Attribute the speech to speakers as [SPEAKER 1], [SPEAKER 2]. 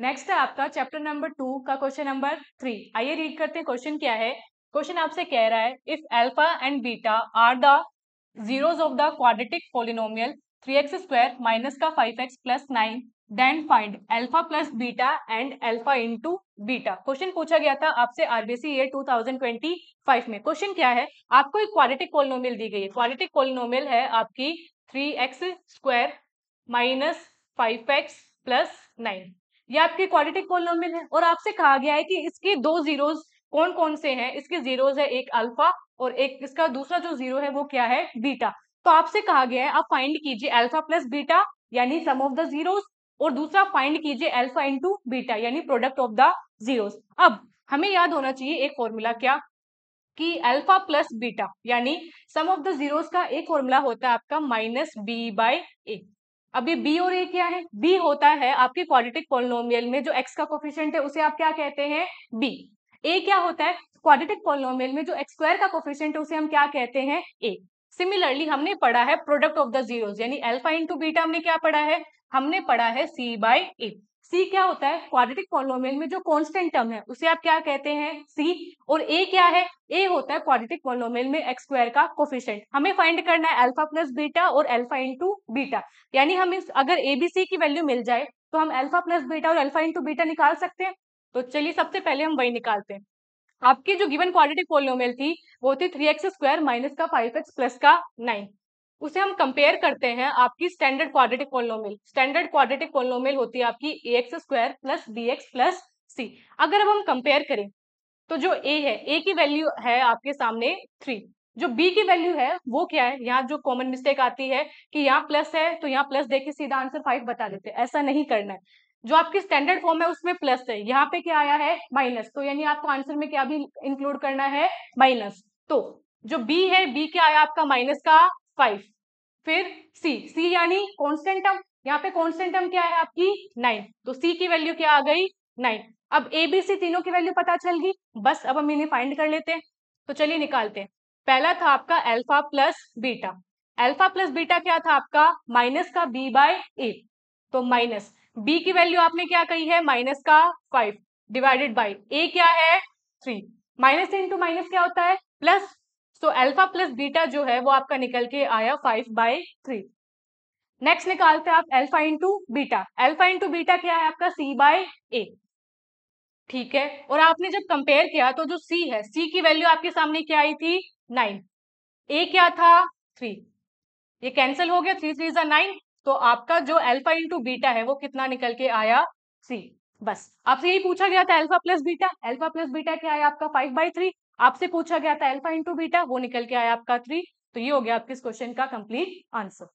[SPEAKER 1] Next है आपका chapter number 2 का क्वेश्चन नंबर 3। आइए रीड करते हैं क्वेश्चन क्या है। क्वेश्चन आपसे कह रहा है if alpha and beta are the zeros of the quadratic polynomial 3x square minus का 5x plus 9 then find alpha plus beta and alpha into beta. Question पूछा गया था आपसे आरबीसी ईयर 2025 में। क्वेश्चन क्या है, आपको एक क्वाड्रेटिक पोलिनोमियल दी गई है। क्वाड्रेटिक पोलिनोमियल है आपकी 3x square minus 5x plus 9। ये आपकी क्वाड्रेटिक पोलिनोमियल है और आपसे कहा गया है कि इसके दो जीरोस कौन कौन से हैं। इसके जीरोस है एक अल्फा और एक इसका दूसरा जो जीरो है वो क्या है, बीटा। तो आपसे कहा गया है आप फाइंड कीजिए अल्फा प्लस बीटा यानी सम ऑफ द जीरोस, और दूसरा फाइंड कीजिए अल्फा इंटू बीटा यानी प्रोडक्ट ऑफ द जीरोस। अब हमें याद होना चाहिए एक फॉर्मूला, क्या कि अल्फा प्लस बीटा यानी सम ऑफ द जीरोस का एक फॉर्मूला होता है आपका माइनस बी बाई ए। अब ये बी और ए क्या है, बी होता है आपके क्वाड्रेटिक पोलिनोमियल में जो एक्स का कोफिशिएंट है उसे आप क्या कहते हैं, बी। ए क्या होता है, क्वाड्रेटिक पोलिनोमियल में जो एक्स स्क्वायर का कोफिशिएंट है उसे हम क्या कहते हैं, ए। सिमिलरली हमने पढ़ा है प्रोडक्ट ऑफ द जीरोस यानी अल्फा इंटू बीटा हमने क्या पढ़ा है, हमने पढ़ा है सी बाई ए। सी क्या होता है, क्वाड्रेटिक पोलिनोमियल में जो कांस्टेंट टर्म है उसे आप क्या कहते हैं, सी। और ए क्या है, ए होता है क्वाड्रेटिक पोलिनोमियल में एक्स स्क्वायर का कोफिशिएंट। हमें फाइंड करना है अल्फा प्लस बीटा और अल्फा इंटू बीटा, यानी हम इस अगर ए बी सी की वैल्यू मिल जाए तो हम अल्फा प्लस बीटा और अल्फा इंटू बीटा निकाल सकते हैं। तो चलिए सबसे पहले हम वही निकालते हैं। आपकी जो गिवन क्वाड्रेटिक पोलिनोमियल थी वो थी 3x स्क्वायर माइनस का 5x प्लस का 9। उसे हम कंपेयर करते हैं आपकी standard quadratic polynomial. Standard quadratic polynomial होती है आपकी ax square plus bx plus c। अगर अब हम कंपेयर करें तो जो a है, a की वैल्यू है आपके सामने 3, जो b की वैल्यू है वो क्या है, यहाँ जो कॉमन मिस्टेक आती है कि यहाँ प्लस है तो यहाँ प्लस देके सीधा आंसर 5 बता देते हैं, ऐसा नहीं करना है। जो आपकी स्टैंडर्ड फॉर्म है उसमें प्लस है, यहाँ पे क्या आया है माइनस, तो यानी आपको आंसर में क्या भी इंक्लूड करना है, माइनस। तो जो b है, b क्या आया आपका माइनस का 5। फिर c यानी कांस्टेंट टर्म, यहाँ पे कांस्टेंट टर्म क्या है आपकी 9, तो c की वैल्यू क्या आ गई 9। अब ए बी सी तीनों की वैल्यू पता चल गई, बस अब हम इन्हें फाइंड कर लेते हैं। तो चलिए निकालते हैं। पहला था आपका alpha plus beta. Alpha plus beta क्या था आपका माइनस का बी बाय ए, तो माइनस बी की वैल्यू आपने क्या कही है माइनस का 5 डिवाइडेड बाई ए क्या है 3। माइनस इंटू माइनस क्या होता है प्लस, तो अल्फा प्लस बीटा जो है वो आपका निकल के आया 5/3। नेक्स्ट निकालते हैं आप alpha into beta. Alpha into beta क्या है आपका सी बाय ए, ठीक है। और आपने जब कंपेयर किया तो जो सी है, सी की वैल्यू आपके सामने क्या आई थी 9, ए क्या था 3, ये कैंसिल हो गया, 3 3 9। तो आपका जो अल्फा इंटू बीटा है वो कितना निकल के आया सी। बस आपसे यही पूछा गया था alpha plus beta. Alpha plus beta क्या आया आपका 5/3। आपसे पूछा गया था अल्फा इंटू बीटा, वो निकल के आया आपका 3। तो ये हो गया आपके इस क्वेश्चन का कंप्लीट आंसर।